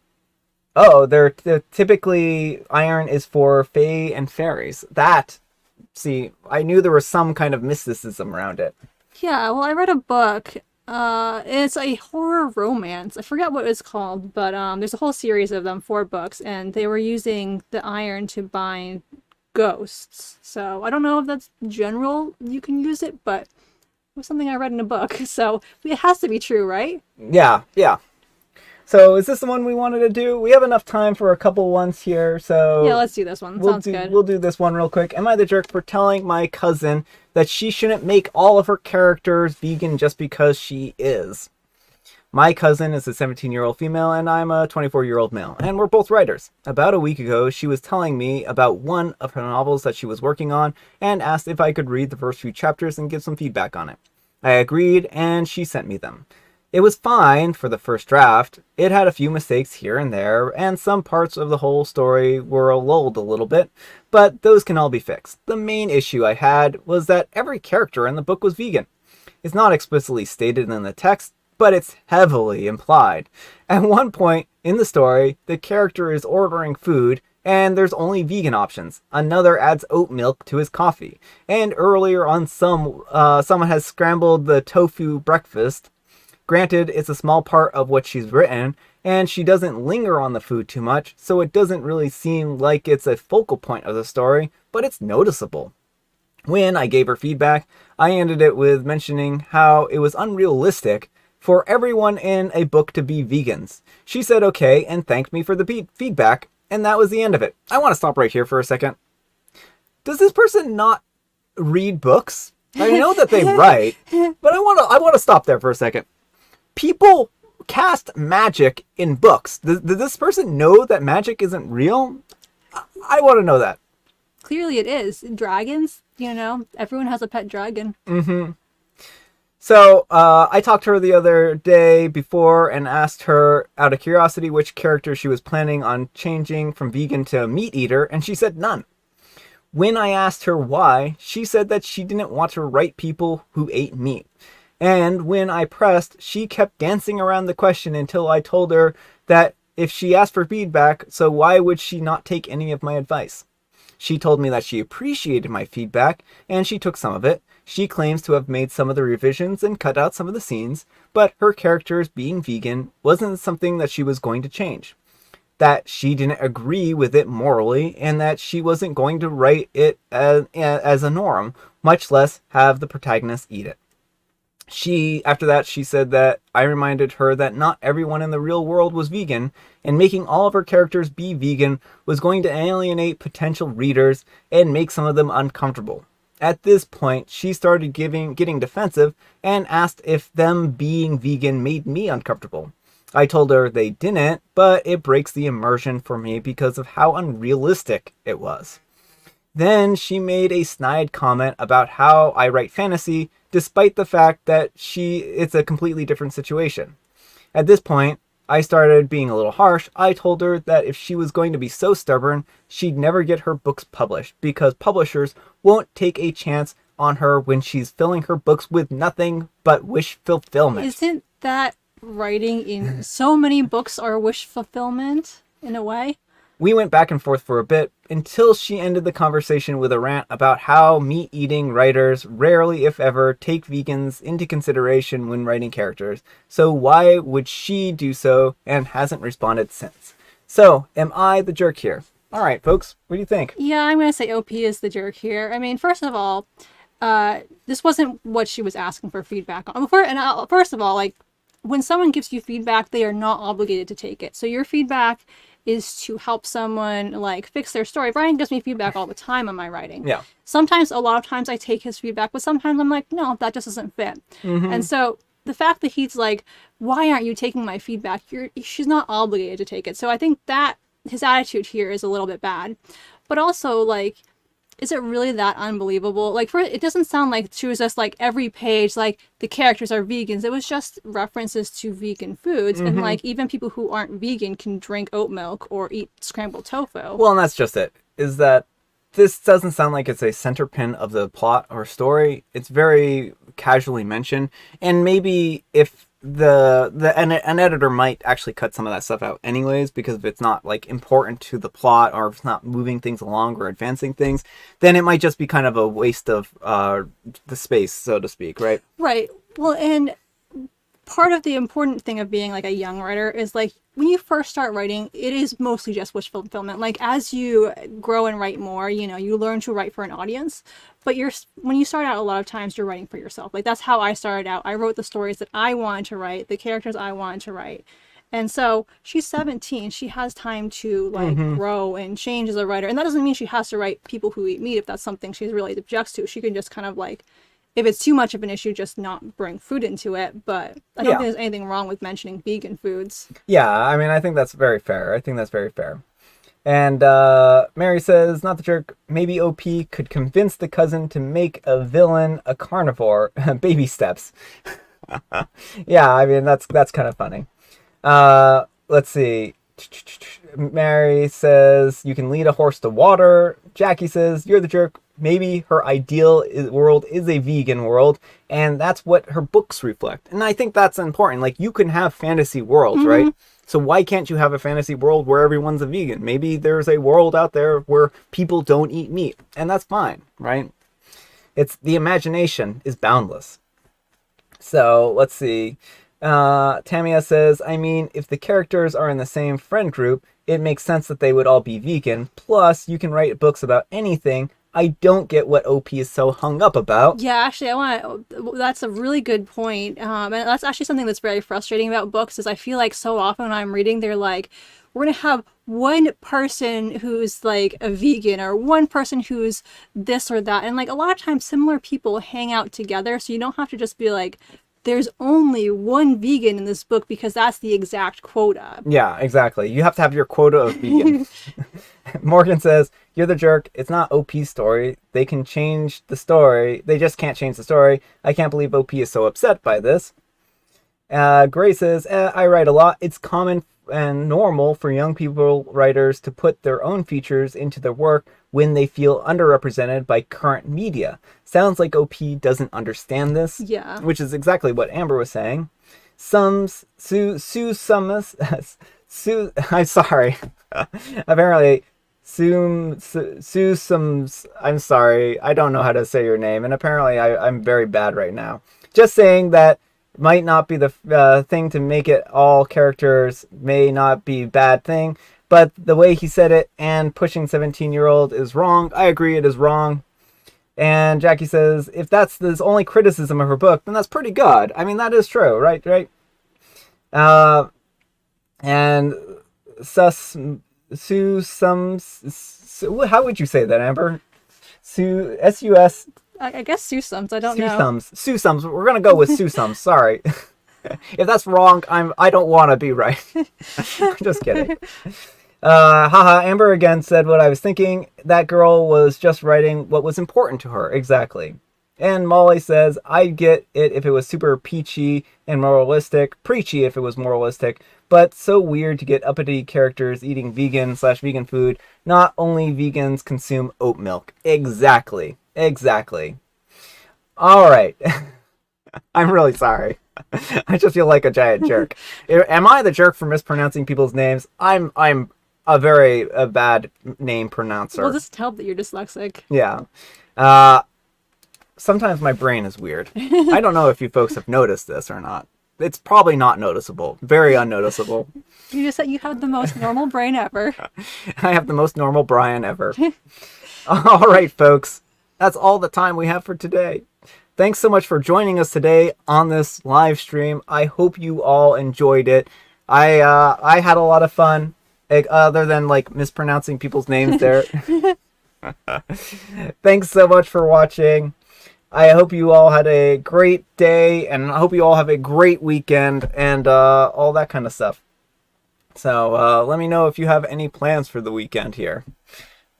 Oh, they're typically iron is for fae and fairies. I knew there was some kind of mysticism around it. Yeah, well, I read a book. It's a horror romance. I forget what it's called, but there's a whole series of them, 4 books, and they were using the iron to bind ghosts. So I don't know if that's general, you can use it, but it was something I read in a book, so it has to be true, right? Yeah. So is this the one we wanted to do? We have enough time for a couple ones here, so... Yeah, let's do this one. Sounds good. We'll do this one real quick. Am I the jerk for telling my cousin that she shouldn't make all of her characters vegan just because she is? My cousin is a 17-year-old female, and I'm a 24-year-old male, and we're both writers. About a week ago, she was telling me about one of her novels that she was working on, and asked if I could read the first few chapters and give some feedback on it. I agreed, and she sent me them. It was fine for the first draft. It had a few mistakes here and there, and some parts of the whole story were lulled a little bit, but those can all be fixed. The main issue I had was that every character in the book was vegan. It's not explicitly stated in the text, but it's heavily implied. At one point in the story, the character is ordering food, and there's only vegan options. Another adds oat milk to his coffee. And earlier on, someone has scrambled the tofu breakfast. Granted, it's a small part of what she's written, and she doesn't linger on the food too much, so it doesn't really seem like it's a focal point of the story, but it's noticeable. When I gave her feedback, I ended it with mentioning how it was unrealistic for everyone in a book to be vegans. She said okay and thanked me for the feedback, and that was the end of it. I want to stop right here for a second. Does this person not read books? I know that they write, but I want to stop there for a second. People cast magic in books. Does this person know that magic isn't real? I want to know that. Clearly it is. Dragons, everyone has a pet dragon. Mm-hmm. So, I talked to her the other day before and asked her, out of curiosity, which character she was planning on changing from vegan to meat eater, and she said none. When I asked her why, she said that she didn't want to write people who ate meat. And when I pressed, she kept dancing around the question until I told her that if she asked for feedback, so why would she not take any of my advice? She told me that she appreciated my feedback, and she took some of it. She claims to have made some of the revisions and cut out some of the scenes, but her characters being vegan wasn't something that she was going to change. That she didn't agree with it morally, and that she wasn't going to write it as a norm, much less have the protagonist eat it. After that, she said that I reminded her that not everyone in the real world was vegan, and making all of her characters be vegan was going to alienate potential readers and make some of them uncomfortable. At this point, she started getting defensive and asked if them being vegan made me uncomfortable. I told her they didn't, but it breaks the immersion for me because of how unrealistic it was. Then she made a snide comment about how I write fantasy, despite the fact that it's a completely different situation. At this point, I started being a little harsh. I told her that if she was going to be so stubborn, she'd never get her books published because publishers won't take a chance on her when she's filling her books with nothing but wish fulfillment. Isn't that writing in so many books are wish fulfillment in a way? We went back and forth for a bit until she ended the conversation with a rant about how meat-eating writers rarely, if ever, take vegans into consideration when writing characters. So why would she do so, and hasn't responded since. So, am I the jerk here? All right, folks, what do you think? Yeah, I'm going to say OP is the jerk here. I mean, first of all, this wasn't what she was asking for feedback on. First of all, like, when someone gives you feedback, they are not obligated to take it. So your feedback is to help someone like fix their story. Brian gives me feedback all the time on my writing. Yeah. Sometimes, a lot of times I take his feedback, but sometimes I'm like, no, that just doesn't fit. And so the fact that he's like, why aren't you taking my feedback? She's not obligated to take it. So I think that his attitude here is a little bit bad. But also, like, is it really that unbelievable? Like, it doesn't sound like she was just like every page, like the characters are vegans. It was just references to vegan foods. And like, even people who aren't vegan can drink oat milk or eat scrambled tofu. Well, and that's just it, is that this doesn't sound like it's a center pin of the plot or story. It's very casually mentioned. And maybe if an editor might actually cut some of that stuff out anyways, because if it's not like important to the plot or if it's not moving things along or advancing things, then it might just be kind of a waste of the space, so to speak, right? Right. Well, and part of the important thing of being like a young writer is like when you first start writing, it is mostly just wish fulfillment. Like as you grow and write more, you learn to write for an audience. But when you start out, a lot of times you're writing for yourself. Like that's how I started out. I wrote the stories that I wanted to write, the characters I wanted to write. And so she's 17. She has time to like grow and change as a writer. And that doesn't mean she has to write people who eat meat if that's something she's really objects to. She can just kind of like, if it's too much of an issue, just not bring food into it. But I don't think there's anything wrong with mentioning vegan foods. Yeah, I mean, I think that's very fair. And Mary says, not the jerk, maybe OP could convince the cousin to make a villain a carnivore. Baby steps. Yeah, I mean, that's kind of funny. Let's see. Mary says, you can lead a horse to water. Jackie says, you're the jerk. Maybe her ideal world is a vegan world, and that's what her books reflect. And I think that's important. Like, you can have fantasy worlds, right? So why can't you have a fantasy world where everyone's a vegan? Maybe there's a world out there where people don't eat meat, and that's fine, right? It's the imagination is boundless. So let's see. Tamia says, I mean, if the characters are in the same friend group, it makes sense that they would all be vegan. Plus, you can write books about anything. I don't get what OP is so hung up about. Yeah, actually, that's a really good point. And that's actually something that's very frustrating about books is I feel like so often when I'm reading, they're like, we're going to have one person who's like a vegan or one person who's this or that. And like a lot of times similar people hang out together. So you don't have to just be like, there's only one vegan in this book because that's the exact quota. Yeah, exactly. You have to have your quota of vegan. Morgan says, you're the jerk. It's not OP's story. They can change the story. They just can't change the story. I can't believe OP is so upset by this. Gray says, I write a lot. It's common and normal for young people writers to put their own features into their work when they feel underrepresented by current media. Sounds like OP doesn't understand this. Yeah. Which is exactly what Amber was saying. I'm sorry. Apparently, I'm sorry. I don't know how to say your name, and apparently I'm very bad right now. Just saying that might not be the thing to make it all characters may not be bad thing, but the way he said it and pushing 17-year-old is wrong. I agree, it is wrong. And Jackie says, if that's the only criticism of her book, then that's pretty good. I mean, that is true, right? And how would you say that, Amber? S-U-S... I guess Susums. I don't know. Susums. We're going to go with Susums. Sorry. If that's wrong, I don't want to be right. I'm just kidding. Haha, Amber again said what I was thinking. That girl was just writing what was important to her. Exactly. And Molly says, I'd get it if it was super peachy and moralistic, preachy if it was moralistic, but so weird to get uppity characters eating vegan/vegan food. Not only vegans consume oat milk. Exactly. Exactly. All right. I'm really sorry. I just feel like a giant jerk. Am I the jerk for mispronouncing people's names? I'm a bad name pronouncer. We'll just tell that you're dyslexic. Yeah. Sometimes my brain is weird. I don't know if you folks have noticed this or not. It's probably not noticeable. Very unnoticeable. You just said you have the most normal brain ever. I have the most normal Brian ever. All right, folks. That's all the time we have for today. Thanks so much for joining us today on this live stream. I hope you all enjoyed it. I had a lot of fun, other than like mispronouncing people's names there. Thanks so much for watching. I hope you all had a great day, and I hope you all have a great weekend, and all that kind of stuff. So let me know if you have any plans for the weekend here,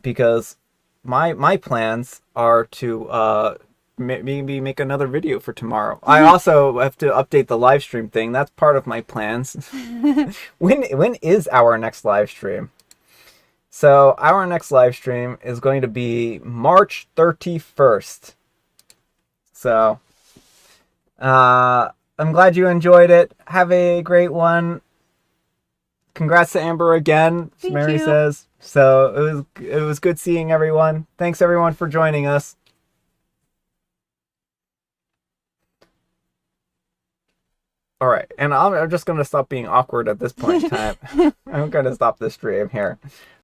because my plans are to maybe make another video for tomorrow. I also have to update the live stream thing. That's part of my plans. When is our next live stream? So our next live stream is going to be March 31st. So I'm glad you enjoyed it. Have a great one. Congrats to Amber again, Thank Mary you. says. So it was good seeing everyone. Thanks everyone for joining us. All right, and I'm just gonna stop being awkward at this point in time. I'm gonna stop the stream here.